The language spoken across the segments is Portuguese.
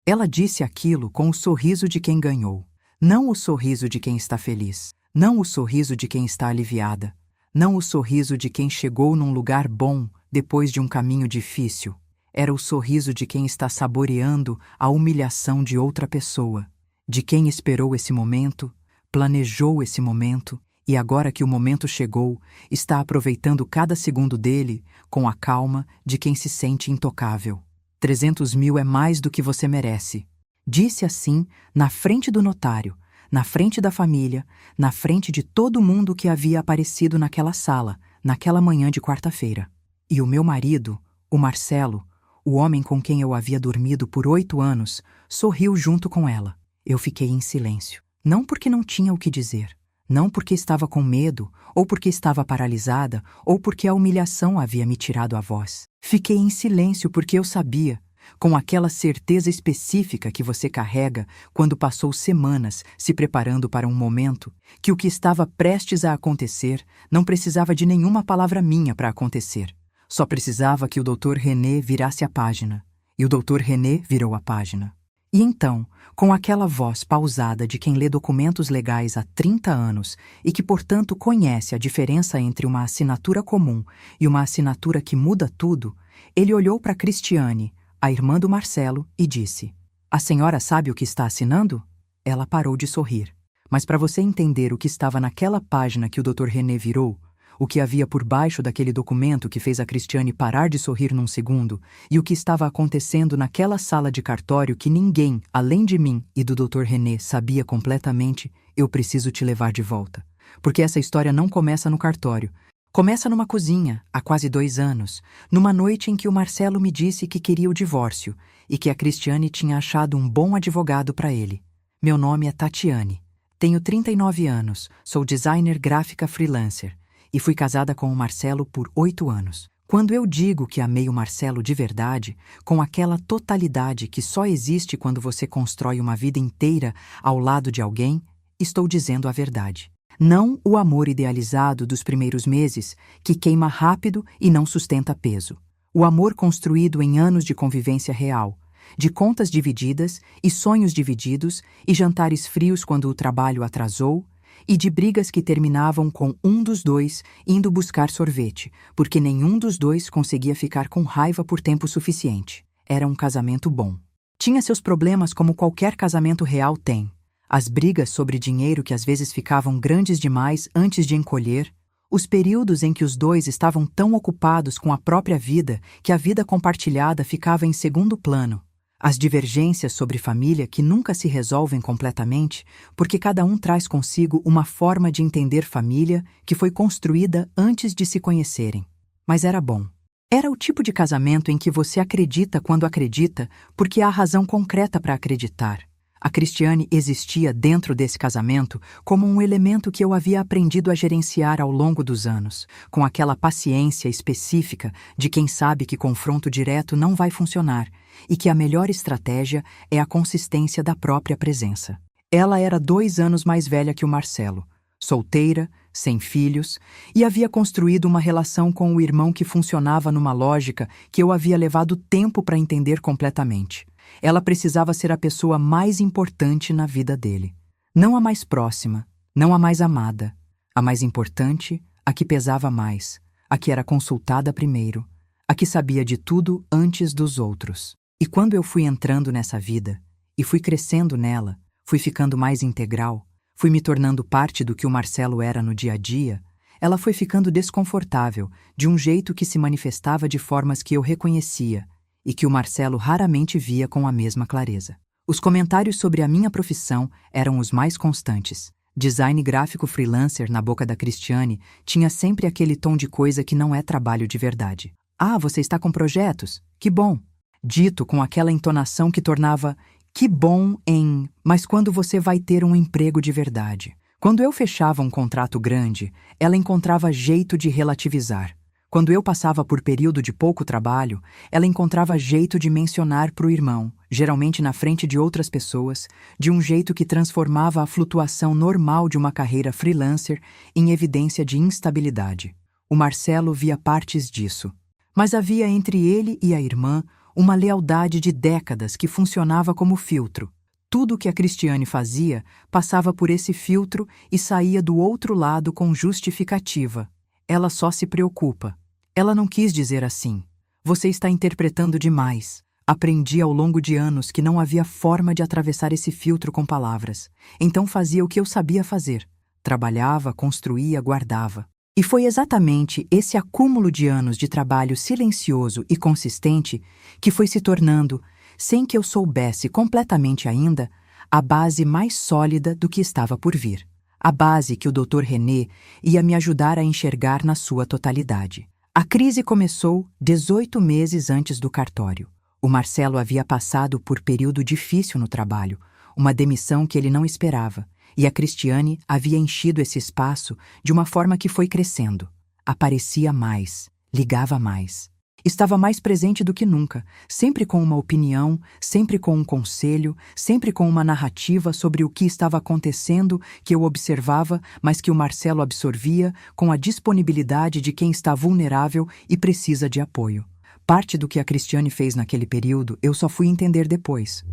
Ela disse aquilo com o sorriso de quem ganhou. Não o sorriso de quem está feliz. Não o sorriso de quem está aliviada. Não o sorriso de quem chegou num lugar bom depois de um caminho difícil. Era o sorriso de quem está saboreando a humilhação de outra pessoa. De quem esperou esse momento, planejou esse momento e agora que o momento chegou, está aproveitando cada segundo dele com a calma de quem se sente intocável. 300 mil é mais do que você merece. Disse assim, na frente do notário, na frente da família, na frente de todo mundo que havia aparecido naquela sala, naquela manhã de quarta-feira. E o meu marido, o Marcelo, o homem com quem eu havia dormido por 8 anos, sorriu junto com ela. Eu fiquei em silêncio. Não porque não tinha o que dizer. Não porque estava com medo, ou porque estava paralisada, ou porque a humilhação havia me tirado a voz. Fiquei em silêncio porque eu sabia, com aquela certeza específica que você carrega quando passou semanas se preparando para um momento, que o que estava prestes a acontecer não precisava de nenhuma palavra minha para acontecer. Só precisava que o Dr. René virasse a página. E o Dr. René virou a página. E então, com aquela voz pausada de quem lê documentos legais há 30 anos e que, portanto, conhece a diferença entre uma assinatura comum e uma assinatura que muda tudo, ele olhou para Cristiane, a irmã do Marcelo, e disse: "A senhora sabe o que está assinando?" Ela parou de sorrir. Mas para você entender o que estava naquela página que o Dr. René virou, o que havia por baixo daquele documento que fez a Cristiane parar de sorrir num segundo, e o que estava acontecendo naquela sala de cartório que ninguém, além de mim e do Dr. René, sabia completamente, eu preciso te levar de volta. Porque essa história não começa no cartório. Começa numa cozinha, há quase 2 anos, numa noite em que o Marcelo me disse que queria o divórcio e que a Cristiane tinha achado um bom advogado para ele. Meu nome é Tatiane. Tenho 39 anos, sou designer gráfica freelancer. E fui casada com o Marcelo por 8 anos. Quando eu digo que amei o Marcelo de verdade, com aquela totalidade que só existe quando você constrói uma vida inteira ao lado de alguém, estou dizendo a verdade. Não o amor idealizado dos primeiros meses, que queima rápido e não sustenta peso. O amor construído em anos de convivência real, de contas divididas e sonhos divididos e jantares frios quando o trabalho atrasou, e de brigas que terminavam com um dos dois indo buscar sorvete, porque nenhum dos dois conseguia ficar com raiva por tempo suficiente. Era um casamento bom. Tinha seus problemas como qualquer casamento real tem. As brigas sobre dinheiro que às vezes ficavam grandes demais antes de encolher, os períodos em que os dois estavam tão ocupados com a própria vida que a vida compartilhada ficava em segundo plano. As divergências sobre família que nunca se resolvem completamente, porque cada um traz consigo uma forma de entender família que foi construída antes de se conhecerem. Mas era bom. Era o tipo de casamento em que você acredita quando acredita, porque há razão concreta para acreditar. A Cristiane existia dentro desse casamento como um elemento que eu havia aprendido a gerenciar ao longo dos anos, com aquela paciência específica de quem sabe que confronto direto não vai funcionar e que a melhor estratégia é a consistência da própria presença. Ela era 2 anos mais velha que o Marcelo, solteira, sem filhos, e havia construído uma relação com o irmão que funcionava numa lógica que eu havia levado tempo para entender completamente. Ela precisava ser a pessoa mais importante na vida dele. Não a mais próxima, não a mais amada. A mais importante, a que pesava mais, a que era consultada primeiro, a que sabia de tudo antes dos outros. E quando eu fui entrando nessa vida, e fui crescendo nela, fui ficando mais integral, fui me tornando parte do que o Marcelo era no dia a dia, ela foi ficando desconfortável, de um jeito que se manifestava de formas que eu reconhecia, e que o Marcelo raramente via com a mesma clareza. Os comentários sobre a minha profissão eram os mais constantes. Design gráfico freelancer na boca da Cristiane tinha sempre aquele tom de coisa que não é trabalho de verdade. "Ah, você está com projetos? Que bom!" Dito com aquela entonação que tornava "que bom" em "mas quando você vai ter um emprego de verdade?" Quando eu fechava um contrato grande, ela encontrava jeito de relativizar. Quando eu passava por período de pouco trabalho, ela encontrava jeito de mencionar para o irmão, geralmente na frente de outras pessoas, de um jeito que transformava a flutuação normal de uma carreira freelancer em evidência de instabilidade. O Marcelo via partes disso. Mas havia entre ele e a irmã Uma lealdade de décadas que funcionava como filtro. Tudo o que a Cristiane fazia passava por esse filtro e saía do outro lado com justificativa. Ela só se preocupa. Ela não quis dizer assim. Você está interpretando demais. Aprendi ao longo de anos que não havia forma de atravessar esse filtro com palavras. Então fazia o que eu sabia fazer. Trabalhava, construía, guardava. E foi exatamente esse acúmulo de anos de trabalho silencioso e consistente que foi se tornando, sem que eu soubesse completamente ainda, a base mais sólida do que estava por vir. A base que o Dr. René ia me ajudar a enxergar na sua totalidade. A crise começou 18 meses antes do cartório. O Marcelo havia passado por período difícil no trabalho, uma demissão que ele não esperava, e a Cristiane havia enchido esse espaço de uma forma que foi crescendo. Aparecia mais, ligava mais. Estava mais presente do que nunca, sempre com uma opinião, sempre com um conselho, sempre com uma narrativa sobre o que estava acontecendo que eu observava, mas que o Marcelo absorvia com a disponibilidade de quem está vulnerável e precisa de apoio. Parte do que a Cristiane fez naquele período eu só fui entender depois.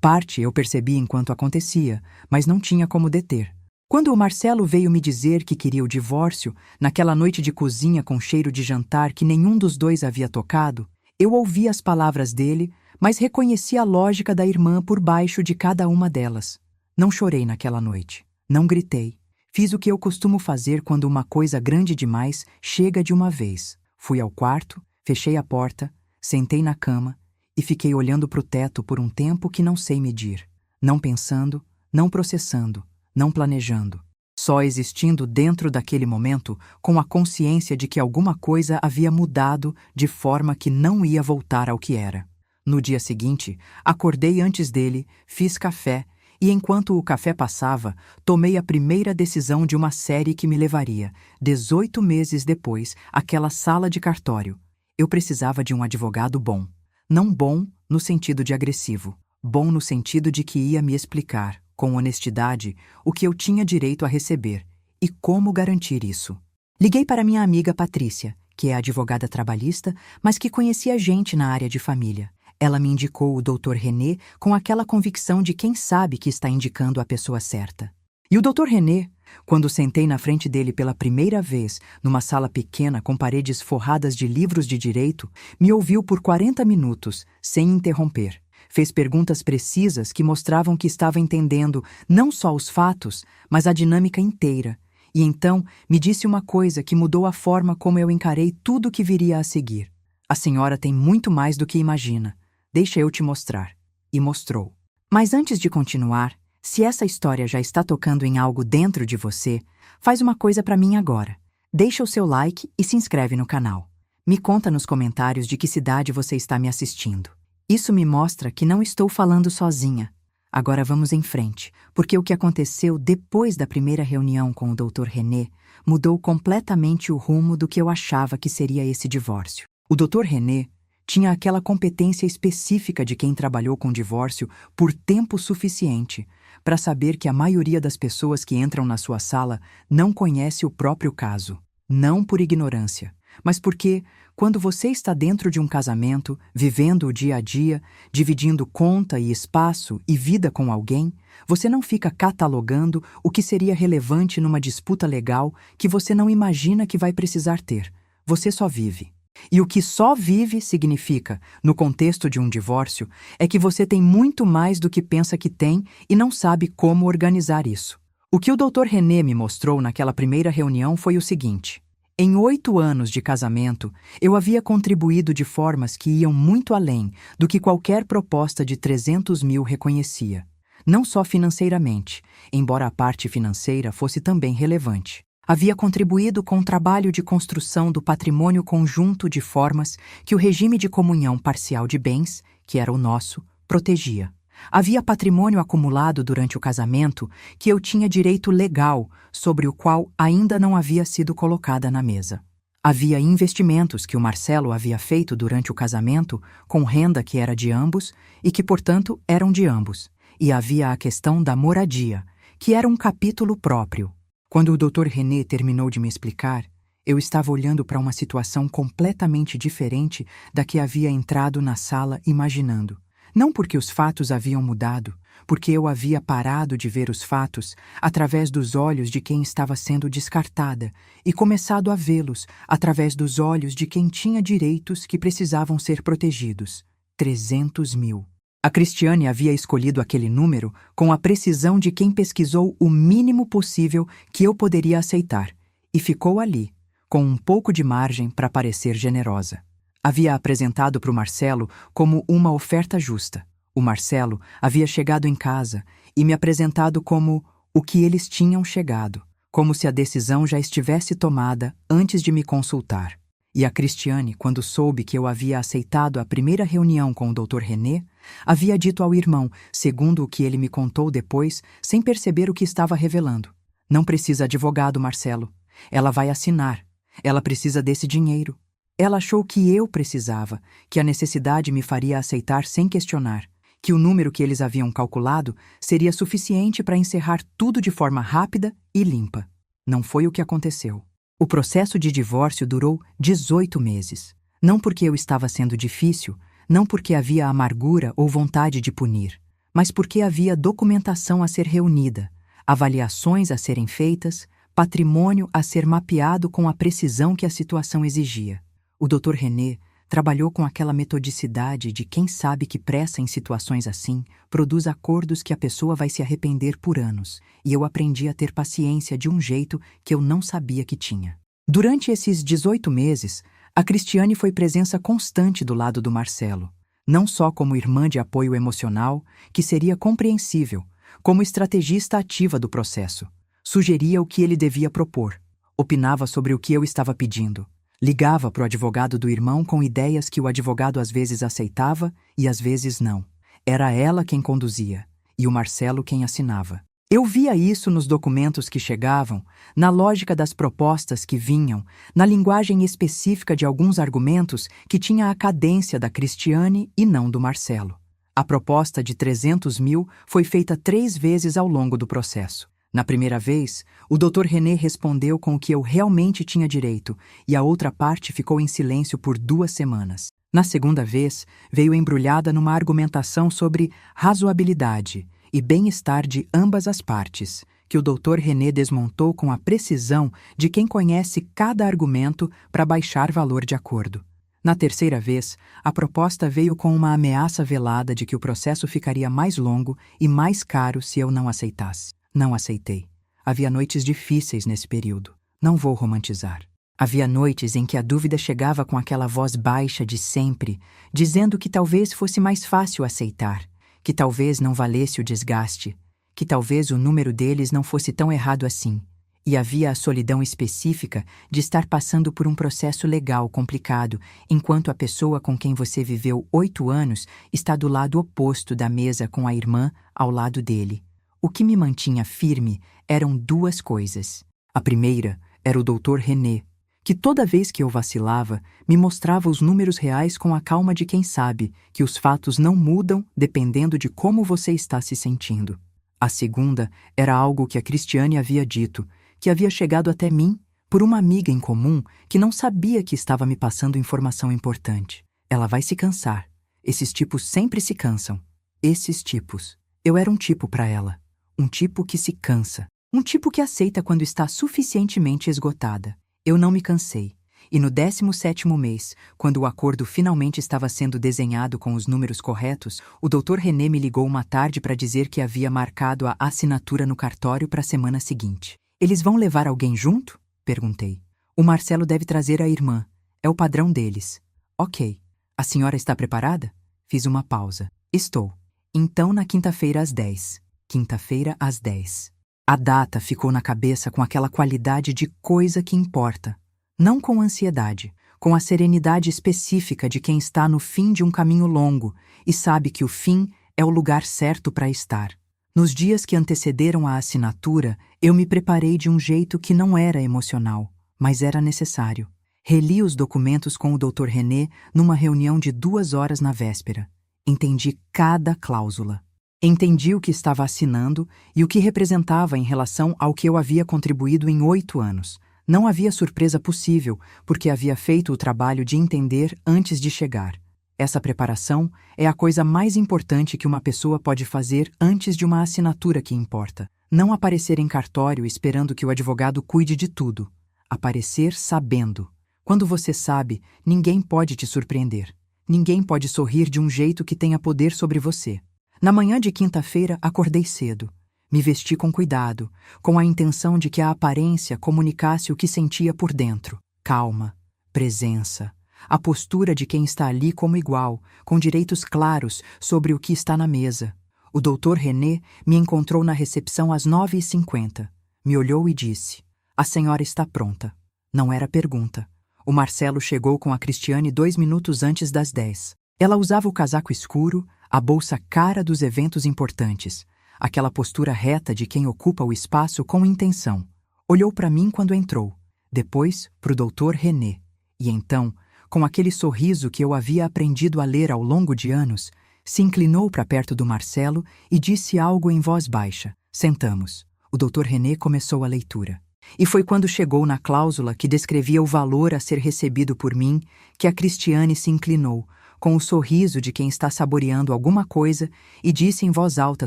Parte eu percebi enquanto acontecia, mas não tinha como deter. Quando o Marcelo veio me dizer que queria o divórcio, naquela noite de cozinha com cheiro de jantar que nenhum dos dois havia tocado, eu ouvi as palavras dele, mas reconheci a lógica da irmã por baixo de cada uma delas. Não chorei naquela noite. Não gritei. Fiz o que eu costumo fazer quando uma coisa grande demais chega de uma vez. Fui ao quarto, fechei a porta, sentei na cama e fiquei olhando para o teto por um tempo que não sei medir. Não pensando, não processando, não planejando. Só existindo dentro daquele momento com a consciência de que alguma coisa havia mudado de forma que não ia voltar ao que era. No dia seguinte, acordei antes dele, fiz café e enquanto o café passava, tomei a primeira decisão de uma série que me levaria, 18 meses depois, àquela sala de cartório. Eu precisava de um advogado bom. Não bom no sentido de agressivo, bom no sentido de que ia me explicar, com honestidade, o que eu tinha direito a receber e como garantir isso. Liguei para minha amiga Patrícia, que é advogada trabalhista, mas que conhecia gente na área de família. Ela me indicou o Dr. René com aquela convicção de quem sabe que está indicando a pessoa certa. E o Dr. René, quando sentei na frente dele pela primeira vez, numa sala pequena com paredes forradas de livros de direito, me ouviu por 40 minutos, sem interromper. Fez perguntas precisas que mostravam que estava entendendo não só os fatos, mas a dinâmica inteira. E então me disse uma coisa que mudou a forma como eu encarei tudo o que viria a seguir. A senhora tem muito mais do que imagina. Deixa eu te mostrar. E mostrou. Mas antes de continuar, se essa história já está tocando em algo dentro de você, faz uma coisa para mim agora. Deixa o seu like e se inscreve no canal. Me conta nos comentários de que cidade você está me assistindo. Isso me mostra que não estou falando sozinha. Agora vamos em frente, porque o que aconteceu depois da primeira reunião com o Dr. René mudou completamente o rumo do que eu achava que seria esse divórcio. O Dr. René tinha aquela competência específica de quem trabalhou com divórcio por tempo suficiente para saber que a maioria das pessoas que entram na sua sala não conhece o próprio caso. Não por ignorância, mas porque, quando você está dentro de um casamento, vivendo o dia a dia, dividindo conta e espaço e vida com alguém, você não fica catalogando o que seria relevante numa disputa legal que você não imagina que vai precisar ter. Você só vive. E o que só vive significa, no contexto de um divórcio, é que você tem muito mais do que pensa que tem e não sabe como organizar isso. O que o Dr. René me mostrou naquela primeira reunião foi o seguinte: em 8 anos de casamento, eu havia contribuído de formas que iam muito além do que qualquer proposta de 300 mil reconhecia. Não só financeiramente, embora a parte financeira fosse também relevante. Havia contribuído com o trabalho de construção do patrimônio conjunto de formas que o regime de comunhão parcial de bens, que era o nosso, protegia. Havia patrimônio acumulado durante o casamento que eu tinha direito legal, sobre o qual ainda não havia sido colocada na mesa. Havia investimentos que o Marcelo havia feito durante o casamento com renda que era de ambos e que, portanto, eram de ambos. E havia a questão da moradia, que era um capítulo próprio. Quando o Dr. René terminou de me explicar, Eu estava olhando para uma situação completamente diferente da que havia entrado na sala imaginando. Não porque os fatos haviam mudado, porque eu havia parado de ver os fatos através dos olhos de quem estava sendo descartada e começado a vê-los através dos olhos de quem tinha direitos que precisavam ser protegidos. 300 mil. A Cristiane havia escolhido aquele número com a precisão de quem pesquisou o mínimo possível que eu poderia aceitar e ficou ali, com um pouco de margem para parecer generosa. Havia apresentado para o Marcelo como uma oferta justa. O Marcelo havia chegado em casa e me apresentado como o que eles tinham chegado, como se a decisão já estivesse tomada antes de me consultar. E a Cristiane, quando soube que eu havia aceitado a primeira reunião com o Dr. René, havia dito ao irmão, segundo o que ele me contou depois, sem perceber o que estava revelando: "Não precisa advogado, Marcelo. Ela vai assinar. Ela precisa desse dinheiro." Ela achou que eu precisava, que a necessidade me faria aceitar sem questionar, que o número que eles haviam calculado seria suficiente para encerrar tudo de forma rápida e limpa. Não foi o que aconteceu. O processo de divórcio durou 18 meses. Não porque eu estava sendo difícil, não porque havia amargura ou vontade de punir, mas porque havia documentação a ser reunida, avaliações a serem feitas, patrimônio a ser mapeado com a precisão que a situação exigia. O Dr. René trabalhou com aquela metodicidade de quem sabe que pressa em situações assim produz acordos que a pessoa vai se arrepender por anos, e eu aprendi a ter paciência de um jeito que eu não sabia que tinha. Durante esses 18 meses, a Cristiane foi presença constante do lado do Marcelo, não só como irmã de apoio emocional, que seria compreensível, como estrategista ativa do processo. Sugeria o que ele devia propor, opinava sobre o que eu estava pedindo. Ligava para o advogado do irmão com ideias que o advogado às vezes aceitava e às vezes não. Era ela quem conduzia, e o Marcelo quem assinava. Eu via isso nos documentos que chegavam, na lógica das propostas que vinham, na linguagem específica de alguns argumentos que tinha a cadência da Cristiane e não do Marcelo. A proposta de 300 mil foi feita 3 vezes ao longo do processo. Na primeira vez, o Dr. René respondeu com o que eu realmente tinha direito e a outra parte ficou em silêncio por 2 semanas. Na segunda vez, veio embrulhada numa argumentação sobre razoabilidade e bem-estar de ambas as partes, que o Dr. René desmontou com a precisão de quem conhece cada argumento para baixar valor de acordo. Na terceira vez, a proposta veio com uma ameaça velada de que o processo ficaria mais longo e mais caro se eu não aceitasse. Não aceitei. Havia noites difíceis nesse período. Não vou romantizar. Havia noites em que a dúvida chegava com aquela voz baixa de sempre, dizendo que talvez fosse mais fácil aceitar, que talvez não valesse o desgaste, que talvez o número deles não fosse tão errado assim. E havia a solidão específica de estar passando por um processo legal complicado, enquanto a pessoa com quem você viveu 8 anos está do lado oposto da mesa com a irmã ao lado dele. O que me mantinha firme eram 2 coisas. A primeira era o Dr. René, que toda vez que eu vacilava, me mostrava os números reais com a calma de quem sabe que os fatos não mudam dependendo de como você está se sentindo. A segunda era algo que a Cristiane havia dito, que havia chegado até mim por uma amiga em comum que não sabia que estava me passando informação importante. Ela vai se cansar. Esses tipos sempre se cansam. Esses tipos. Eu era um tipo para ela. Um tipo que se cansa. Um tipo que aceita quando está suficientemente esgotada. Eu não me cansei. E no 17º mês, quando o acordo finalmente estava sendo desenhado com os números corretos, o Dr. René me ligou uma tarde para dizer que havia marcado a assinatura no cartório para a semana seguinte. "Eles vão levar alguém junto?" perguntei. "O Marcelo deve trazer a irmã. É o padrão deles." "Ok. A senhora está preparada?" Fiz uma pausa. "Estou." "Então na quinta-feira às 10. Quinta-feira às 10. A data ficou na cabeça com aquela qualidade de coisa que importa. Não com ansiedade, com a serenidade específica de quem está no fim de um caminho longo e sabe que o fim é o lugar certo para estar. Nos dias que antecederam a assinatura, eu me preparei de um jeito que não era emocional, mas era necessário. Reli os documentos com o Dr. René numa reunião de 2 horas na véspera. Entendi cada cláusula. Entendi o que estava assinando e o que representava em relação ao que eu havia contribuído em 8 anos. Não havia surpresa possível, porque havia feito o trabalho de entender antes de chegar. Essa preparação é a coisa mais importante que uma pessoa pode fazer antes de uma assinatura que importa. Não aparecer em cartório esperando que o advogado cuide de tudo. Aparecer sabendo. Quando você sabe, ninguém pode te surpreender. Ninguém pode sorrir de um jeito que tenha poder sobre você. Na manhã de quinta-feira, acordei cedo. Me vesti com cuidado, com a intenção de que a aparência comunicasse o que sentia por dentro. Calma, presença, a postura de quem está ali como igual, com direitos claros sobre o que está na mesa. O Dr. René me encontrou na recepção às 9h50. Me olhou e disse: "A senhora está pronta." Não era pergunta. O Marcelo chegou com a Cristiane 2 minutos antes das 10. Ela usava o casaco escuro, a bolsa cara dos eventos importantes, aquela postura reta de quem ocupa o espaço com intenção. Olhou para mim quando entrou, depois para o Dr. René, e então, com aquele sorriso que eu havia aprendido a ler ao longo de anos, se inclinou para perto do Marcelo e disse algo em voz baixa. Sentamos. O Dr. René começou a leitura. E foi quando chegou na cláusula que descrevia o valor a ser recebido por mim que a Cristiane se inclinou, com o sorriso de quem está saboreando alguma coisa, e disse em voz alta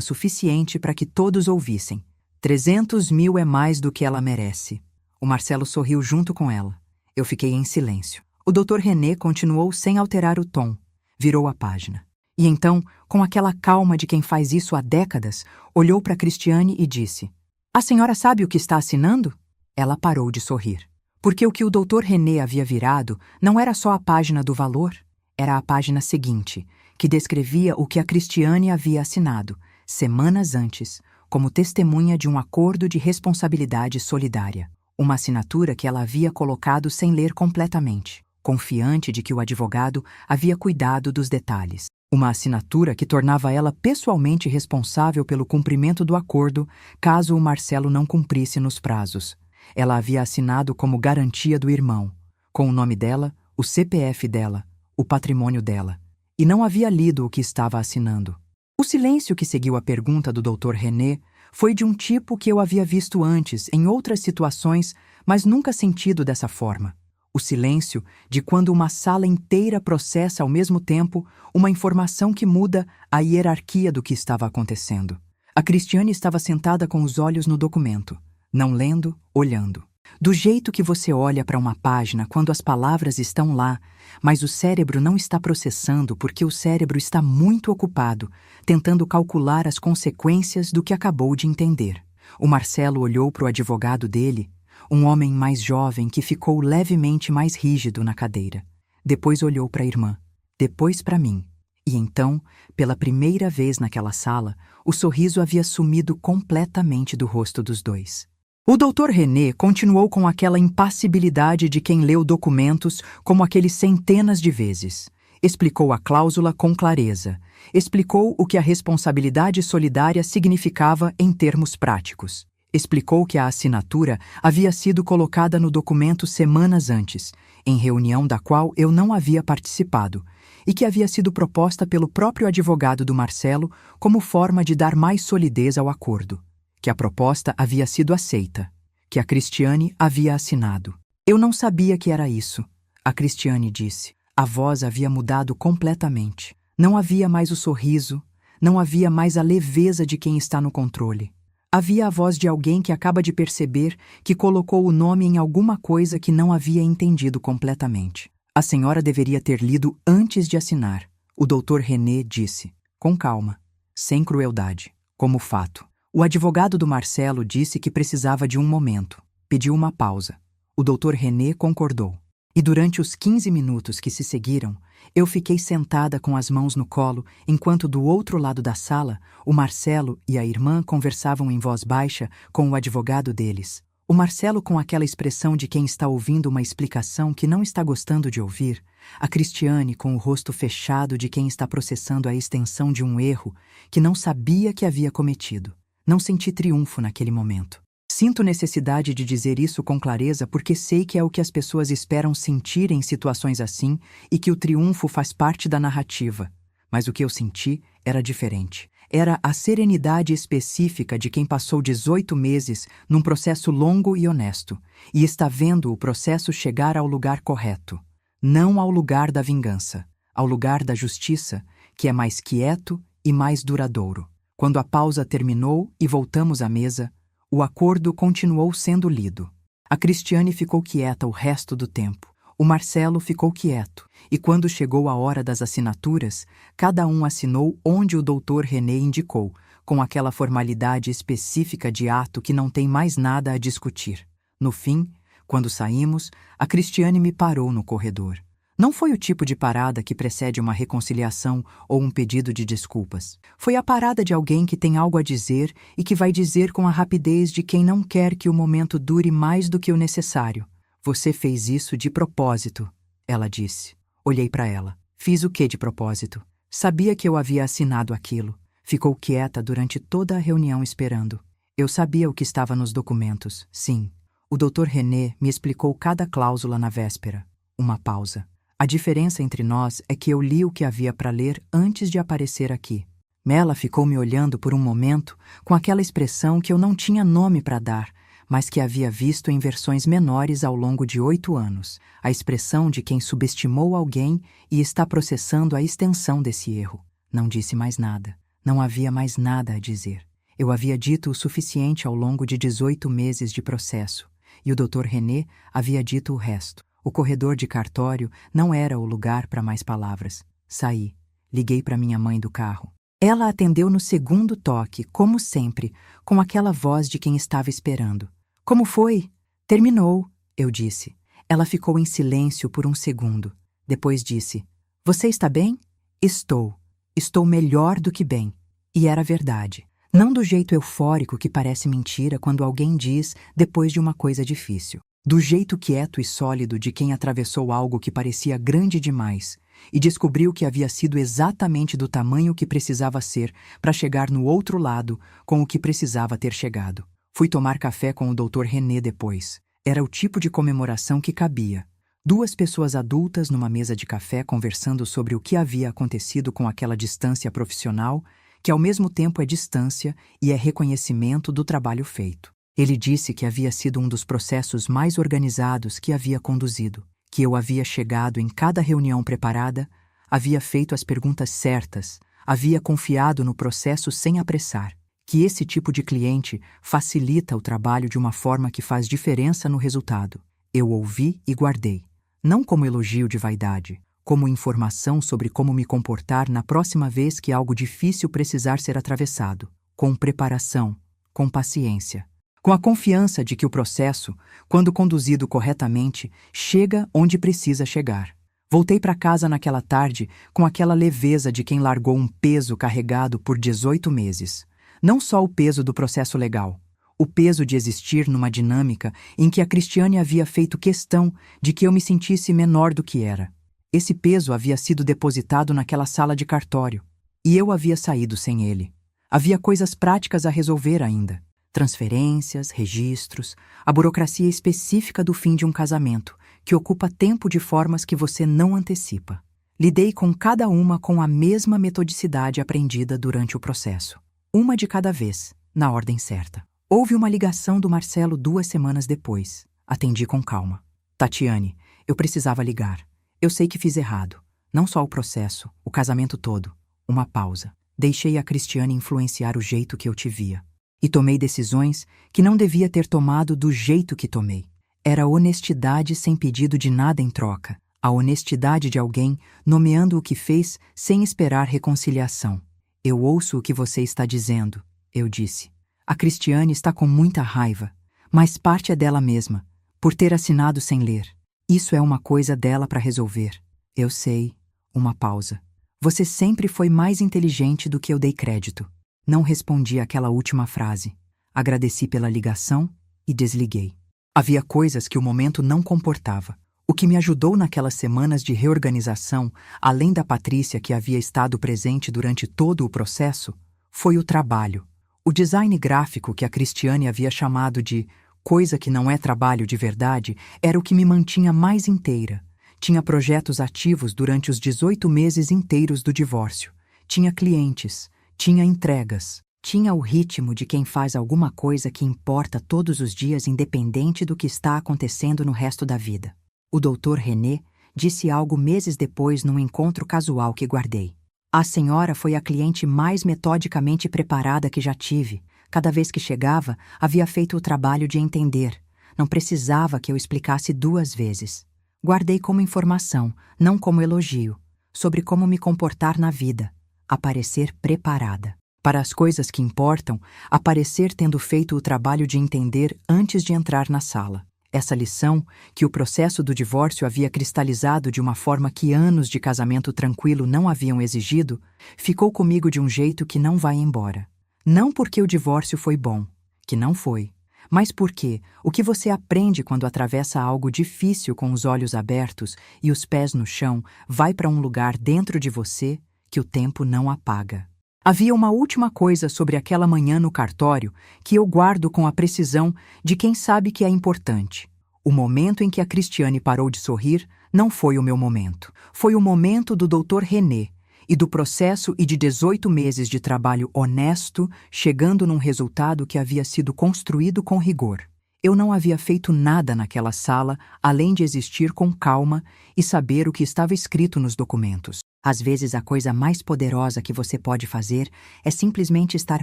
suficiente para que todos ouvissem: 300 mil é mais do que ela merece. O Marcelo sorriu junto com ela. Eu fiquei em silêncio. O Dr. René continuou sem alterar o tom. Virou a página. E então, com aquela calma de quem faz isso há décadas, olhou para Cristiane e disse: "A senhora sabe o que está assinando?" Ela parou de sorrir. Porque o que o Dr. René havia virado não era só a página do valor, era a página seguinte, que descrevia o que a Cristiane havia assinado, semanas antes, como testemunha de um acordo de responsabilidade solidária. Uma assinatura que ela havia colocado sem ler completamente, confiante de que o advogado havia cuidado dos detalhes. Uma assinatura que tornava ela pessoalmente responsável pelo cumprimento do acordo, caso o Marcelo não cumprisse nos prazos. Ela havia assinado como garantia do irmão, com o nome dela, o CPF dela, o patrimônio dela, e não havia lido o que estava assinando. O silêncio que seguiu a pergunta do Dr. René foi de um tipo que eu havia visto antes em outras situações, mas nunca sentido dessa forma. O silêncio de quando uma sala inteira processa ao mesmo tempo uma informação que muda a hierarquia do que estava acontecendo. A Cristiane estava sentada com os olhos no documento, não lendo, olhando. Do jeito que você olha para uma página quando as palavras estão lá, mas o cérebro não está processando porque o cérebro está muito ocupado, tentando calcular as consequências do que acabou de entender. O Marcelo olhou para o advogado dele, um homem mais jovem que ficou levemente mais rígido na cadeira. Depois olhou para a irmã, depois para mim. E então, pela primeira vez naquela sala, o sorriso havia sumido completamente do rosto dos dois. O Dr. René continuou com aquela impassibilidade de quem leu documentos como aqueles centenas de vezes. Explicou a cláusula com clareza. Explicou o que a responsabilidade solidária significava em termos práticos. Explicou que a assinatura havia sido colocada no documento semanas antes, em reunião da qual eu não havia participado, e que havia sido proposta pelo próprio advogado do Marcelo como forma de dar mais solidez ao acordo. Que a proposta havia sido aceita, que a Cristiane havia assinado. Eu não sabia que era isso, a Cristiane disse. A voz havia mudado completamente. Não havia mais o sorriso, não havia mais a leveza de quem está no controle. Havia a voz de alguém que acaba de perceber que colocou o nome em alguma coisa que não havia entendido completamente. A senhora deveria ter lido antes de assinar, o Dr. René disse, com calma, sem crueldade, como fato. O advogado do Marcelo disse que precisava de um momento. Pediu uma pausa. O Dr. René concordou. E durante os 15 minutos que se seguiram, eu fiquei sentada com as mãos no colo, enquanto do outro lado da sala, o Marcelo e a irmã conversavam em voz baixa com o advogado deles. O Marcelo com aquela expressão de quem está ouvindo uma explicação que não está gostando de ouvir, a Cristiane com o rosto fechado de quem está processando a extensão de um erro que não sabia que havia cometido. Não senti triunfo naquele momento. Sinto necessidade de dizer isso com clareza porque sei que é o que as pessoas esperam sentir em situações assim e que o triunfo faz parte da narrativa. Mas o que eu senti era diferente. Era a serenidade específica de quem passou 18 meses num processo longo e honesto, e está vendo o processo chegar ao lugar correto, não ao lugar da vingança, ao lugar da justiça, que é mais quieto e mais duradouro. Quando a pausa terminou e voltamos à mesa, o acordo continuou sendo lido. A Cristiane ficou quieta o resto do tempo. O Marcelo ficou quieto, e quando chegou a hora das assinaturas, cada um assinou onde o Dr. René indicou, com aquela formalidade específica de ato que não tem mais nada a discutir. No fim, quando saímos, a Cristiane me parou no corredor. Não foi o tipo de parada que precede uma reconciliação ou um pedido de desculpas. Foi a parada de alguém que tem algo a dizer e que vai dizer com a rapidez de quem não quer que o momento dure mais do que o necessário. Você fez isso de propósito, ela disse. Olhei para ela. Fiz o que de propósito? Sabia que eu havia assinado aquilo. Ficou quieta durante toda a reunião esperando. Eu sabia o que estava nos documentos, sim. O Dr. René me explicou cada cláusula na véspera. Uma pausa. A diferença entre nós é que eu li o que havia para ler antes de aparecer aqui. Mela ficou me olhando por um momento com aquela expressão que eu não tinha nome para dar, mas que havia visto em versões menores ao longo de 8 anos, a expressão de quem subestimou alguém e está processando a extensão desse erro. Não disse mais nada. Não havia mais nada a dizer. Eu havia dito o suficiente ao longo de 18 meses de processo, e o Dr. René havia dito o resto. O corredor de cartório não era o lugar para mais palavras. Saí. Liguei para minha mãe do carro. Ela atendeu no segundo toque, como sempre, com aquela voz de quem estava esperando. Como foi? Terminou, eu disse. Ela ficou em silêncio por um segundo. Depois disse, você está bem? Estou. Estou melhor do que bem. E era verdade. Não do jeito eufórico que parece mentira quando alguém diz depois de uma coisa difícil. Do jeito quieto e sólido de quem atravessou algo que parecia grande demais e descobriu que havia sido exatamente do tamanho que precisava ser para chegar no outro lado com o que precisava ter chegado. Fui tomar café com o Dr. René depois. Era o tipo de comemoração que cabia. 2 pessoas adultas numa mesa de café conversando sobre o que havia acontecido com aquela distância profissional, que ao mesmo tempo é distância e é reconhecimento do trabalho feito. Ele disse que havia sido um dos processos mais organizados que havia conduzido, que eu havia chegado em cada reunião preparada, havia feito as perguntas certas, havia confiado no processo sem apressar, que esse tipo de cliente facilita o trabalho de uma forma que faz diferença no resultado. Eu ouvi e guardei, não como elogio de vaidade, como informação sobre como me comportar na próxima vez que algo difícil precisar ser atravessado, com preparação, com paciência. Com a confiança de que o processo, quando conduzido corretamente, chega onde precisa chegar. Voltei para casa naquela tarde com aquela leveza de quem largou um peso carregado por 18 meses. Não só o peso do processo legal, o peso de existir numa dinâmica em que a Cristiane havia feito questão de que eu me sentisse menor do que era. Esse peso havia sido depositado naquela sala de cartório, e eu havia saído sem ele. Havia coisas práticas a resolver ainda. Transferências, registros, a burocracia específica do fim de um casamento, que ocupa tempo de formas que você não antecipa. Lidei com cada uma com a mesma metodicidade aprendida durante o processo. Uma de cada vez, na ordem certa. Houve uma ligação do Marcelo 2 semanas depois. Atendi com calma. Tatiane, eu precisava ligar. Eu sei que fiz errado. Não só o processo, o casamento todo. Uma pausa. Deixei a Cristiane influenciar o jeito que eu te via. E tomei decisões que não devia ter tomado do jeito que tomei. Era honestidade sem pedido de nada em troca. A honestidade de alguém nomeando o que fez sem esperar reconciliação. Eu ouço o que você está dizendo, eu disse. A Cristiane está com muita raiva, mas parte é dela mesma, por ter assinado sem ler. Isso é uma coisa dela para resolver. Eu sei. Uma pausa. Você sempre foi mais inteligente do que eu dei crédito. Não respondi àquela última frase. Agradeci pela ligação e desliguei. Havia coisas que o momento não comportava. O que me ajudou naquelas semanas de reorganização, além da Patrícia que havia estado presente durante todo o processo, foi o trabalho. O design gráfico que a Cristiane havia chamado de coisa que não é trabalho de verdade era o que me mantinha mais inteira. Tinha projetos ativos durante os 18 meses inteiros do divórcio. Tinha clientes. Tinha entregas. Tinha o ritmo de quem faz alguma coisa que importa todos os dias, independente do que está acontecendo no resto da vida. O Dr. René disse algo meses depois num encontro casual que guardei. A senhora foi a cliente mais metodicamente preparada que já tive. Cada vez que chegava, havia feito o trabalho de entender. Não precisava que eu explicasse 2 vezes. Guardei como informação, não como elogio, sobre como me comportar na vida. Aparecer preparada. Para as coisas que importam, aparecer tendo feito o trabalho de entender antes de entrar na sala. Essa lição, que o processo do divórcio havia cristalizado de uma forma que anos de casamento tranquilo não haviam exigido, ficou comigo de um jeito que não vai embora. Não porque o divórcio foi bom, que não foi, mas porque o que você aprende quando atravessa algo difícil com os olhos abertos e os pés no chão vai para um lugar dentro de você que o tempo não apaga. Havia uma última coisa sobre aquela manhã no cartório que eu guardo com a precisão de quem sabe que é importante. O momento em que a Cristiane parou de sorrir não foi o meu momento. Foi o momento do Dr. René e do processo e de 18 meses de trabalho honesto, chegando num resultado que havia sido construído com rigor. Eu não havia feito nada naquela sala além de existir com calma e saber o que estava escrito nos documentos. Às vezes a coisa mais poderosa que você pode fazer é simplesmente estar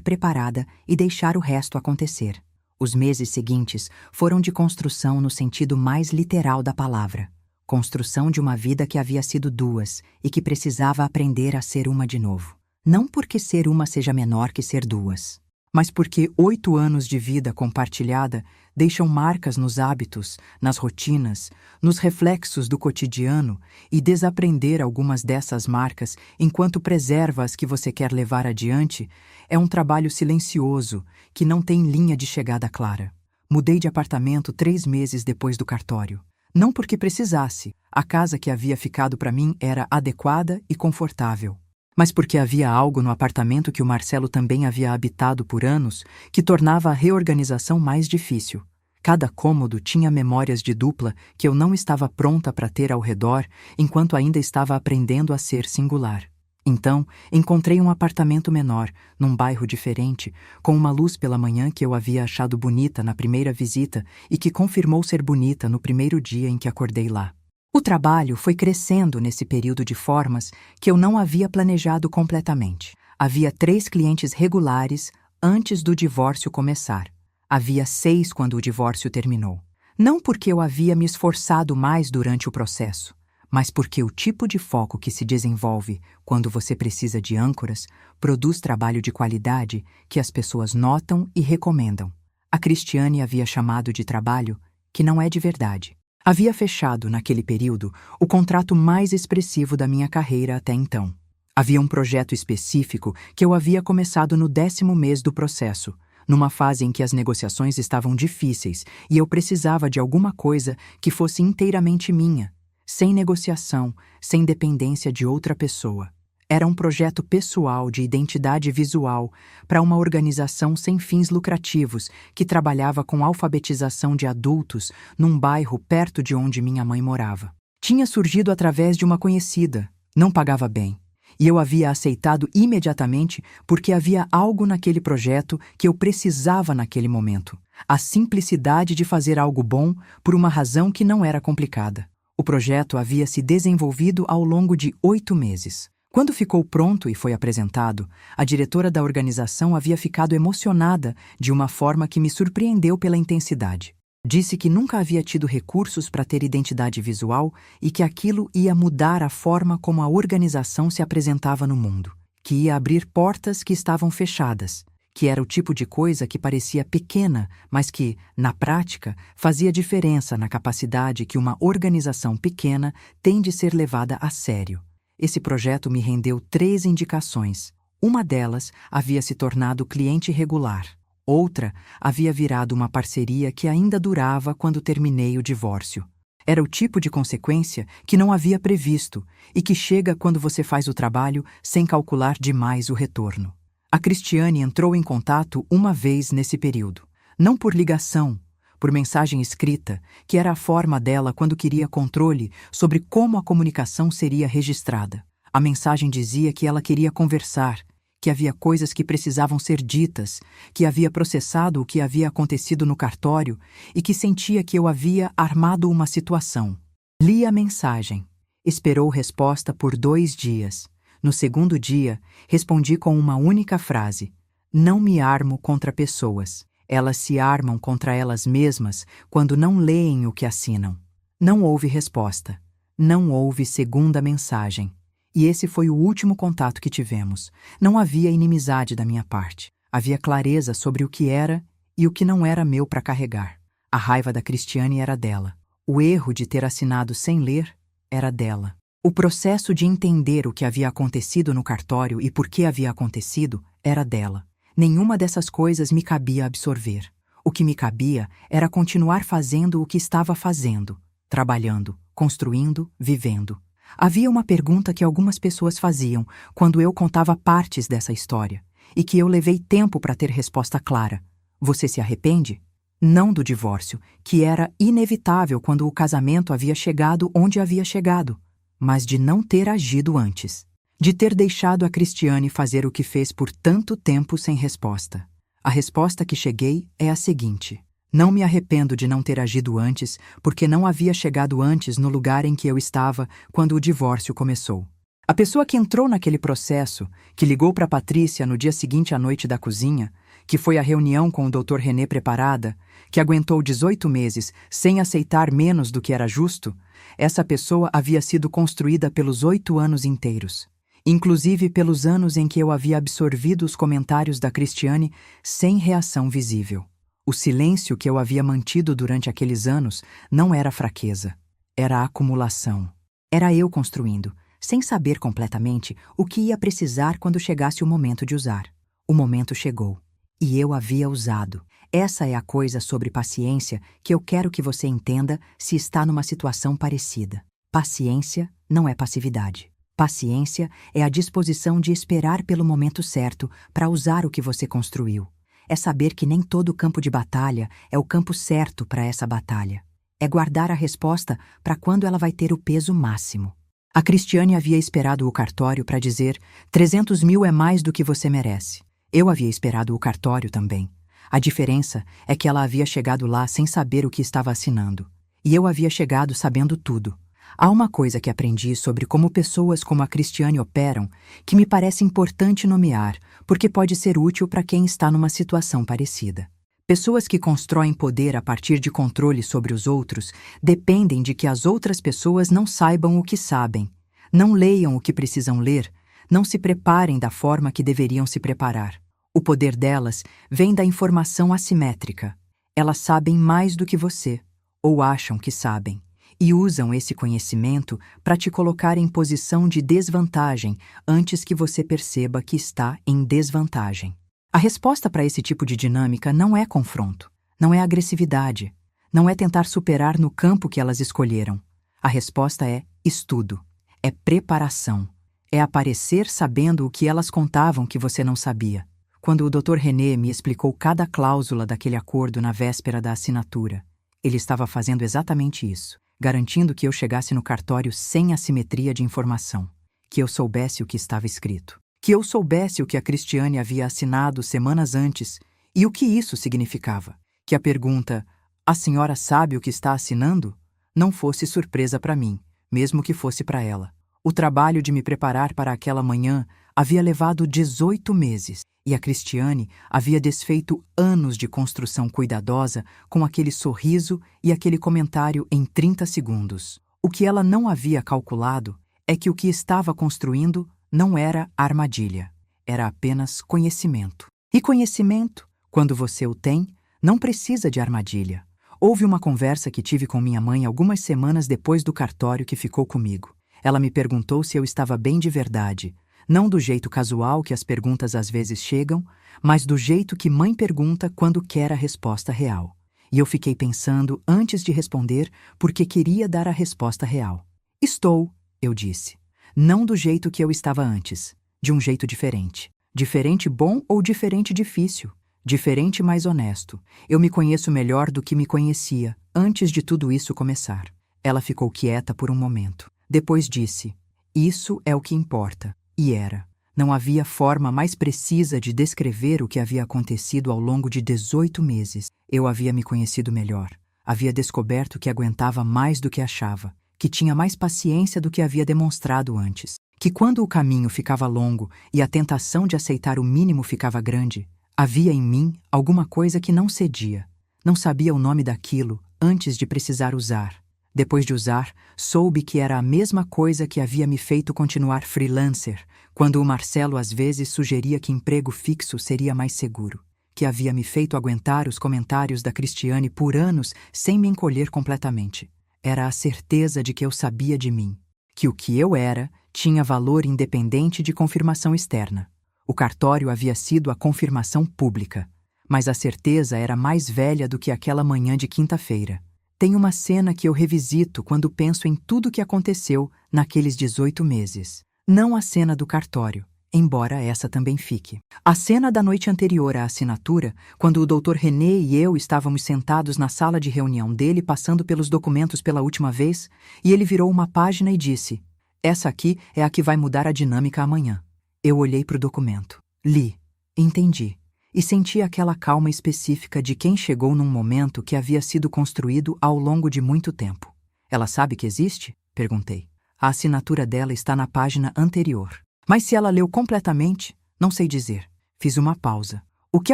preparada e deixar o resto acontecer. Os meses seguintes foram de construção no sentido mais literal da palavra. Construção de uma vida que havia sido 2 e que precisava aprender a ser uma de novo. Não porque ser uma seja menor que ser 2. Mas porque 8 anos de vida compartilhada deixam marcas nos hábitos, nas rotinas, nos reflexos do cotidiano, e desaprender algumas dessas marcas enquanto preserva as que você quer levar adiante é um trabalho silencioso que não tem linha de chegada clara. Mudei de apartamento 3 meses depois do cartório. Não porque precisasse, a casa que havia ficado para mim era adequada e confortável. Mas porque havia algo no apartamento que o Marcelo também havia habitado por anos que tornava a reorganização mais difícil. Cada cômodo tinha memórias de dupla que eu não estava pronta para ter ao redor enquanto ainda estava aprendendo a ser singular. Então, encontrei um apartamento menor, num bairro diferente, com uma luz pela manhã que eu havia achado bonita na primeira visita e que confirmou ser bonita no primeiro dia em que acordei lá. O trabalho foi crescendo nesse período de formas que eu não havia planejado completamente. Havia 3 clientes regulares antes do divórcio começar. Havia 6 quando o divórcio terminou. Não porque eu havia me esforçado mais durante o processo, mas porque o tipo de foco que se desenvolve quando você precisa de âncoras produz trabalho de qualidade que as pessoas notam e recomendam. A Cristiane havia chamado de trabalho que não é de verdade. Havia fechado, naquele período, o contrato mais expressivo da minha carreira até então. Havia um projeto específico que eu havia começado no 10º mês do processo, numa fase em que as negociações estavam difíceis e eu precisava de alguma coisa que fosse inteiramente minha, sem negociação, sem dependência de outra pessoa. Era um projeto pessoal de identidade visual para uma organização sem fins lucrativos que trabalhava com alfabetização de adultos num bairro perto de onde minha mãe morava. Tinha surgido através de uma conhecida, não pagava bem, e eu havia aceitado imediatamente porque havia algo naquele projeto que eu precisava naquele momento. A simplicidade de fazer algo bom por uma razão que não era complicada. O projeto havia se desenvolvido ao longo de 8 meses. Quando ficou pronto e foi apresentado, a diretora da organização havia ficado emocionada de uma forma que me surpreendeu pela intensidade. Disse que nunca havia tido recursos para ter identidade visual e que aquilo ia mudar a forma como a organização se apresentava no mundo, que ia abrir portas que estavam fechadas, que era o tipo de coisa que parecia pequena, mas que, na prática, fazia diferença na capacidade que uma organização pequena tem de ser levada a sério. Esse projeto me rendeu 3 indicações. Uma delas havia se tornado cliente regular. Outra havia virado uma parceria que ainda durava quando terminei o divórcio. Era o tipo de consequência que não havia previsto e que chega quando você faz o trabalho sem calcular demais o retorno. A Cristiane entrou em contato uma vez nesse período. Não por ligação, por mensagem escrita, que era a forma dela quando queria controle sobre como a comunicação seria registrada. A mensagem dizia que ela queria conversar, que havia coisas que precisavam ser ditas, que havia processado o que havia acontecido no cartório e que sentia que eu havia armado uma situação. Li a mensagem. Esperou resposta por 2 dias. No segundo dia, respondi com uma única frase: não me armo contra pessoas. Elas se armam contra elas mesmas quando não leem o que assinam. Não houve resposta. Não houve segunda mensagem. E esse foi o último contato que tivemos. Não havia inimizade da minha parte. Havia clareza sobre o que era e o que não era meu para carregar. A raiva da Cristiane era dela. O erro de ter assinado sem ler era dela. O processo de entender o que havia acontecido no cartório e por que havia acontecido era dela. Nenhuma dessas coisas me cabia absorver. O que me cabia era continuar fazendo o que estava fazendo, trabalhando, construindo, vivendo. Havia uma pergunta que algumas pessoas faziam quando eu contava partes dessa história, e que eu levei tempo para ter resposta clara. Você se arrepende? Não do divórcio, que era inevitável quando o casamento havia chegado onde havia chegado, mas de não ter agido antes. De ter deixado a Cristiane fazer o que fez por tanto tempo sem resposta. A resposta que cheguei é a seguinte: não me arrependo de não ter agido antes, porque não havia chegado antes no lugar em que eu estava quando o divórcio começou. A pessoa que entrou naquele processo, que ligou para Patrícia no dia seguinte à noite da cozinha, que foi à reunião com o Dr. René preparada, que aguentou 18 meses sem aceitar menos do que era justo, essa pessoa havia sido construída pelos 8 anos inteiros. Inclusive pelos anos em que eu havia absorvido os comentários da Cristiane sem reação visível. O silêncio que eu havia mantido durante aqueles anos não era fraqueza, era acumulação. Era eu construindo, sem saber completamente o que ia precisar quando chegasse o momento de usar. O momento chegou, e eu havia usado. Essa é a coisa sobre paciência que eu quero que você entenda se está numa situação parecida. Paciência não é passividade. Paciência é a disposição de esperar pelo momento certo para usar o que você construiu. É saber que nem todo campo de batalha é o campo certo para essa batalha. É guardar a resposta para quando ela vai ter o peso máximo. A Cristiane havia esperado o cartório para dizer: 300 mil é mais do que você merece. Eu havia esperado o cartório também. A diferença é que ela havia chegado lá sem saber o que estava assinando. E eu havia chegado sabendo tudo. Há uma coisa que aprendi sobre como pessoas como a Cristiane operam que me parece importante nomear, porque pode ser útil para quem está numa situação parecida. Pessoas que constroem poder a partir de controle sobre os outros dependem de que as outras pessoas não saibam o que sabem, não leiam o que precisam ler, não se preparem da forma que deveriam se preparar. O poder delas vem da informação assimétrica. Elas sabem mais do que você, ou acham que sabem. E usam esse conhecimento para te colocar em posição de desvantagem antes que você perceba que está em desvantagem. A resposta para esse tipo de dinâmica não é confronto, não é agressividade, não é tentar superar no campo que elas escolheram. A resposta é estudo, é preparação, é aparecer sabendo o que elas contavam que você não sabia. Quando o Dr. René me explicou cada cláusula daquele acordo na véspera da assinatura, ele estava fazendo exatamente isso. Garantindo que eu chegasse no cartório sem assimetria de informação, que eu soubesse o que estava escrito, que eu soubesse o que a Cristiane havia assinado semanas antes e o que isso significava, que a pergunta "a senhora sabe o que está assinando?" não fosse surpresa para mim, mesmo que fosse para ela. O trabalho de me preparar para aquela manhã havia levado 18 meses, e a Cristiane havia desfeito anos de construção cuidadosa com aquele sorriso e aquele comentário em 30 segundos. O que ela não havia calculado é que o que estava construindo não era armadilha, era apenas conhecimento. E conhecimento, quando você o tem, não precisa de armadilha. Houve uma conversa que tive com minha mãe algumas semanas depois do cartório que ficou comigo. Ela me perguntou se eu estava bem de verdade, não do jeito casual que as perguntas às vezes chegam, mas do jeito que mãe pergunta quando quer a resposta real. E eu fiquei pensando antes de responder porque queria dar a resposta real. Estou, eu disse. Não do jeito que eu estava antes, de um jeito diferente. Diferente bom ou diferente difícil? Diferente mais honesto. Eu me conheço melhor do que me conhecia antes de tudo isso começar. Ela ficou quieta por um momento. Depois disse: isso é o que importa. E era. Não havia forma mais precisa de descrever o que havia acontecido ao longo de 18 meses. Eu havia me conhecido melhor. Havia descoberto que aguentava mais do que achava, que tinha mais paciência do que havia demonstrado antes, que quando o caminho ficava longo e a tentação de aceitar o mínimo ficava grande, havia em mim alguma coisa que não cedia. Não sabia o nome daquilo antes de precisar usar. Depois de usar, soube que era a mesma coisa que havia me feito continuar freelancer, quando o Marcelo às vezes sugeria que emprego fixo seria mais seguro, que havia me feito aguentar os comentários da Cristiane por anos sem me encolher completamente. Era a certeza de que eu sabia de mim, que o que eu era tinha valor independente de confirmação externa. O cartório havia sido a confirmação pública, mas a certeza era mais velha do que aquela manhã de quinta-feira. Tem uma cena que eu revisito quando penso em tudo o que aconteceu naqueles 18 meses. Não a cena do cartório, embora essa também fique. A cena da noite anterior à assinatura, quando o Dr. René e eu estávamos sentados na sala de reunião dele passando pelos documentos pela última vez, e ele virou uma página e disse: "Essa aqui é a que vai mudar a dinâmica amanhã." Eu olhei para o documento, li, entendi, e senti aquela calma específica de quem chegou num momento que havia sido construído ao longo de muito tempo. "Ela sabe que existe?" perguntei. "A assinatura dela está na página anterior." "Mas se ela leu completamente, não sei dizer." Fiz uma pausa. "O que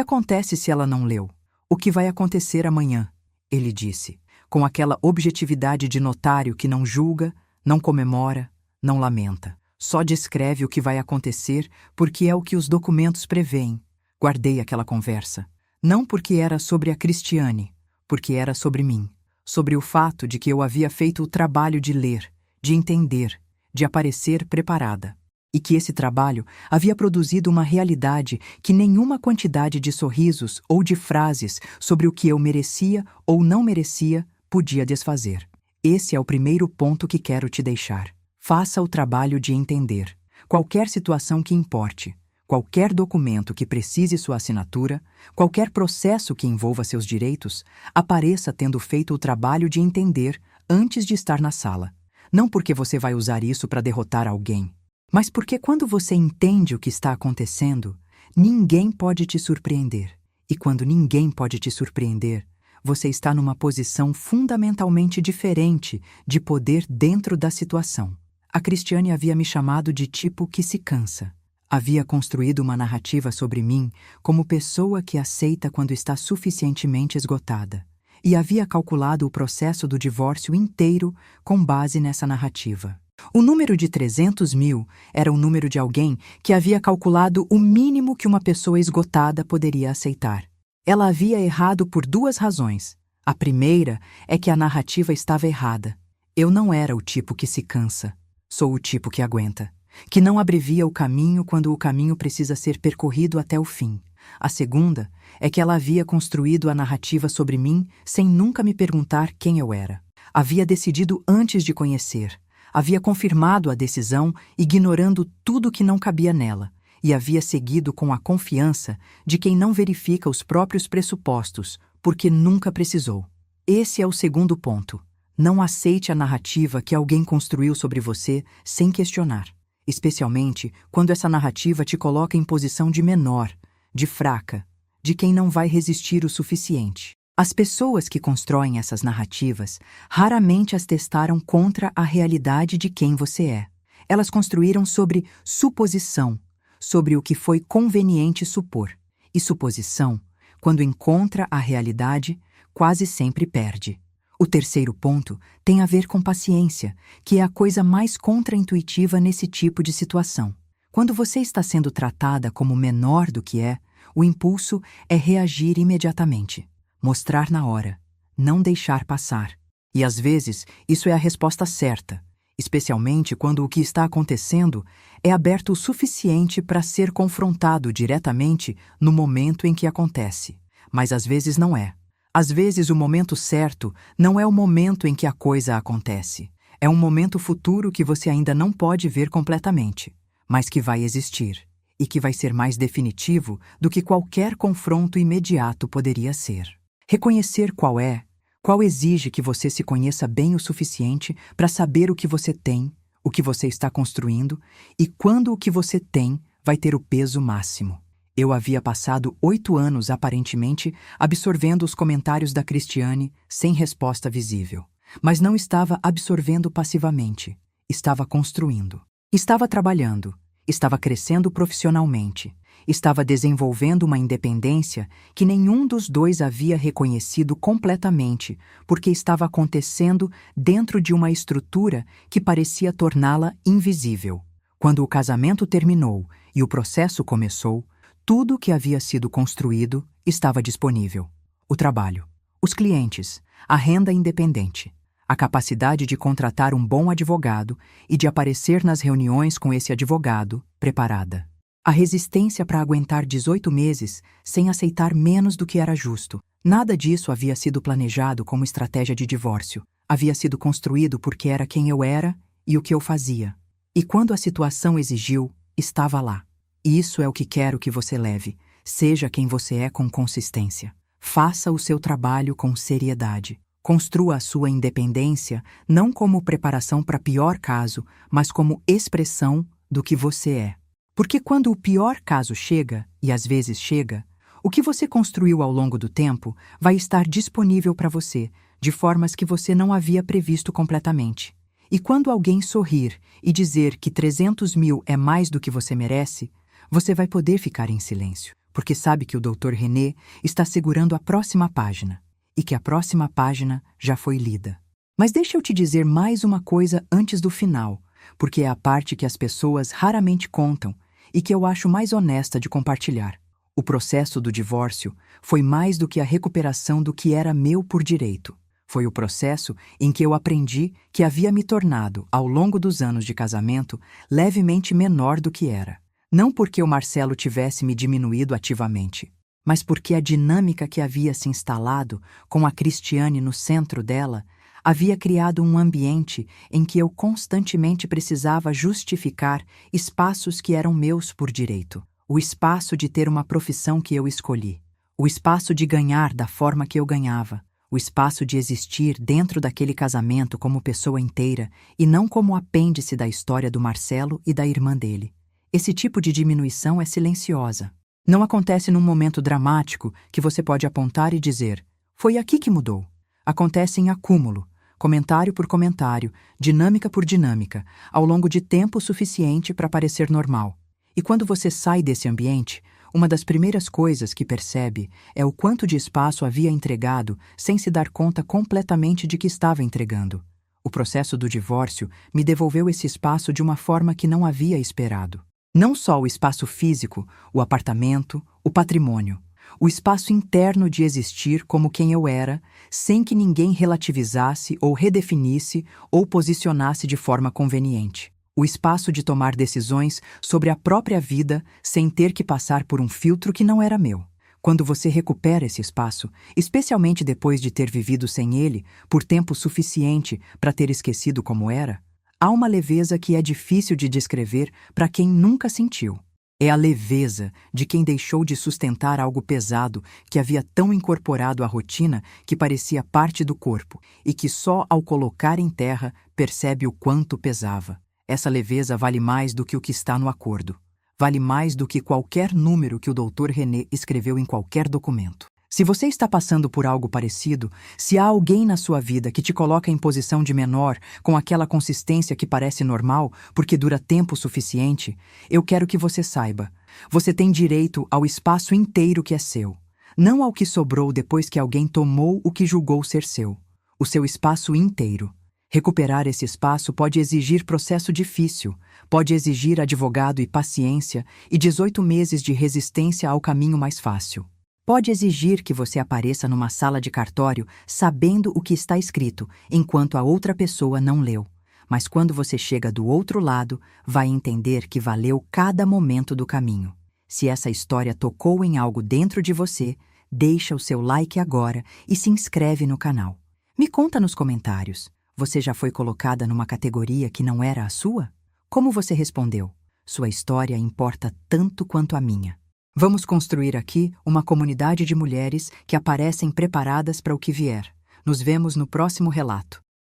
acontece se ela não leu? O que vai acontecer amanhã?" Ele disse, com aquela objetividade de notário que não julga, não comemora, não lamenta. Só descreve o que vai acontecer porque é o que os documentos prevêem. Guardei aquela conversa. Não porque era sobre a Cristiane, porque era sobre mim. Sobre o fato de que eu havia feito o trabalho de ler, de entender, de aparecer preparada. E que esse trabalho havia produzido uma realidade que nenhuma quantidade de sorrisos ou de frases sobre o que eu merecia ou não merecia podia desfazer. Esse é o primeiro ponto que quero te deixar. Faça o trabalho de entender. Qualquer situação que importe, qualquer documento que precise sua assinatura, qualquer processo que envolva seus direitos, apareça tendo feito o trabalho de entender antes de estar na sala. Não porque você vai usar isso para derrotar alguém, mas porque quando você entende o que está acontecendo, ninguém pode te surpreender. E quando ninguém pode te surpreender, você está numa posição fundamentalmente diferente de poder dentro da situação. A Cristiane havia me chamado de tipo que se cansa. Havia construído uma narrativa sobre mim como pessoa que aceita quando está suficientemente esgotada. E havia calculado o processo do divórcio inteiro com base nessa narrativa. O número de 300 mil era o número de alguém que havia calculado o mínimo que uma pessoa esgotada poderia aceitar. Ela havia errado por duas razões. A primeira é que a narrativa estava errada. Eu não era o tipo que se cansa. Sou o tipo que aguenta, que não abrevia o caminho quando o caminho precisa ser percorrido até o fim. A segunda é que ela havia construído a narrativa sobre mim sem nunca me perguntar quem eu era. Havia decidido antes de conhecer. Havia confirmado a decisão, ignorando tudo que não cabia nela, e havia seguido com a confiança de quem não verifica os próprios pressupostos, porque nunca precisou. Esse é o segundo ponto. Não aceite a narrativa que alguém construiu sobre você sem questionar, especialmente quando essa narrativa te coloca em posição de menor, de fraca, de quem não vai resistir o suficiente. As pessoas que constroem essas narrativas raramente as testaram contra a realidade de quem você é. Elas construíram sobre suposição, sobre o que foi conveniente supor. E suposição, quando encontra a realidade, quase sempre perde. O terceiro ponto tem a ver com paciência, que é a coisa mais contraintuitiva nesse tipo de situação. Quando você está sendo tratada como menor do que é, o impulso é reagir imediatamente, mostrar na hora, não deixar passar. E às vezes isso é a resposta certa, especialmente quando o que está acontecendo é aberto o suficiente para ser confrontado diretamente no momento em que acontece. Mas às vezes não é. Às vezes o momento certo não é o momento em que a coisa acontece. É um momento futuro que você ainda não pode ver completamente, mas que vai existir, e que vai ser mais definitivo do que qualquer confronto imediato poderia ser. Reconhecer qual exige que você se conheça bem o suficiente para saber o que você tem, o que você está construindo, e quando o que você tem vai ter o peso máximo. Eu havia passado 8 anos, aparentemente, absorvendo os comentários da Cristiane sem resposta visível. Mas não estava absorvendo passivamente. Estava construindo. Estava trabalhando. Estava crescendo profissionalmente. Estava desenvolvendo uma independência que nenhum dos dois havia reconhecido completamente, porque estava acontecendo dentro de uma estrutura que parecia torná-la invisível. Quando o casamento terminou e o processo começou, tudo o que havia sido construído estava disponível. O trabalho, os clientes, a renda independente, a capacidade de contratar um bom advogado e de aparecer nas reuniões com esse advogado, preparada. A resistência para aguentar 18 meses sem aceitar menos do que era justo. Nada disso havia sido planejado como estratégia de divórcio. Havia sido construído porque era quem eu era e o que eu fazia. E quando a situação exigiu, estava lá. Isso é o que quero que você leve. Seja quem você é com consistência. Faça o seu trabalho com seriedade. Construa a sua independência não como preparação para pior caso, mas como expressão do que você é. Porque quando o pior caso chega, e às vezes chega, o que você construiu ao longo do tempo vai estar disponível para você, de formas que você não havia previsto completamente. E quando alguém sorrir e dizer que 300 mil é mais do que você merece, você vai poder ficar em silêncio, porque sabe que o Dr. René está segurando a próxima página, e que a próxima página já foi lida. Mas deixa eu te dizer mais uma coisa antes do final, porque é a parte que as pessoas raramente contam e que eu acho mais honesta de compartilhar. O processo do divórcio foi mais do que a recuperação do que era meu por direito. Foi o processo em que eu aprendi que havia me tornado, ao longo dos anos de casamento, levemente menor do que era. Não porque o Marcelo tivesse me diminuído ativamente, mas porque a dinâmica que havia se instalado, com a Cristiane no centro dela, havia criado um ambiente em que eu constantemente precisava justificar espaços que eram meus por direito. O espaço de ter uma profissão que eu escolhi. O espaço de ganhar da forma que eu ganhava. O espaço de existir dentro daquele casamento como pessoa inteira e não como apêndice da história do Marcelo e da irmã dele. Esse tipo de diminuição é silenciosa. Não acontece num momento dramático que você pode apontar e dizer, foi aqui que mudou. Acontece em acúmulo, comentário por comentário, dinâmica por dinâmica, ao longo de tempo suficiente para parecer normal. E quando você sai desse ambiente, uma das primeiras coisas que percebe é o quanto de espaço havia entregado sem se dar conta completamente de que estava entregando. O processo do divórcio me devolveu esse espaço de uma forma que não havia esperado. Não só o espaço físico, o apartamento, o patrimônio. O espaço interno de existir como quem eu era, sem que ninguém relativizasse ou redefinisse ou posicionasse de forma conveniente. O espaço de tomar decisões sobre a própria vida sem ter que passar por um filtro que não era meu. Quando você recupera esse espaço, especialmente depois de ter vivido sem ele por tempo suficiente para ter esquecido como era, há uma leveza que é difícil de descrever para quem nunca sentiu. É a leveza de quem deixou de sustentar algo pesado que havia tão incorporado à rotina que parecia parte do corpo e que só ao colocar em terra percebe o quanto pesava. Essa leveza vale mais do que o que está no acordo. Vale mais do que qualquer número que o Dr. René escreveu em qualquer documento. Se você está passando por algo parecido, se há alguém na sua vida que te coloca em posição de menor, com aquela consistência que parece normal, porque dura tempo suficiente, eu quero que você saiba. Você tem direito ao espaço inteiro que é seu. Não ao que sobrou depois que alguém tomou o que julgou ser seu. O seu espaço inteiro. Recuperar esse espaço pode exigir processo difícil, pode exigir advogado e paciência e 18 meses de resistência ao caminho mais fácil. Pode exigir que você apareça numa sala de cartório sabendo o que está escrito, enquanto a outra pessoa não leu. Mas quando você chega do outro lado, vai entender que valeu cada momento do caminho. Se essa história tocou em algo dentro de você, deixa o seu like agora e se inscreve no canal. Me conta nos comentários, você já foi colocada numa categoria que não era a sua? Como você respondeu? Sua história importa tanto quanto a minha. Vamos construir aqui uma comunidade de mulheres que aparecem preparadas para o que vier. Nos vemos no próximo relato.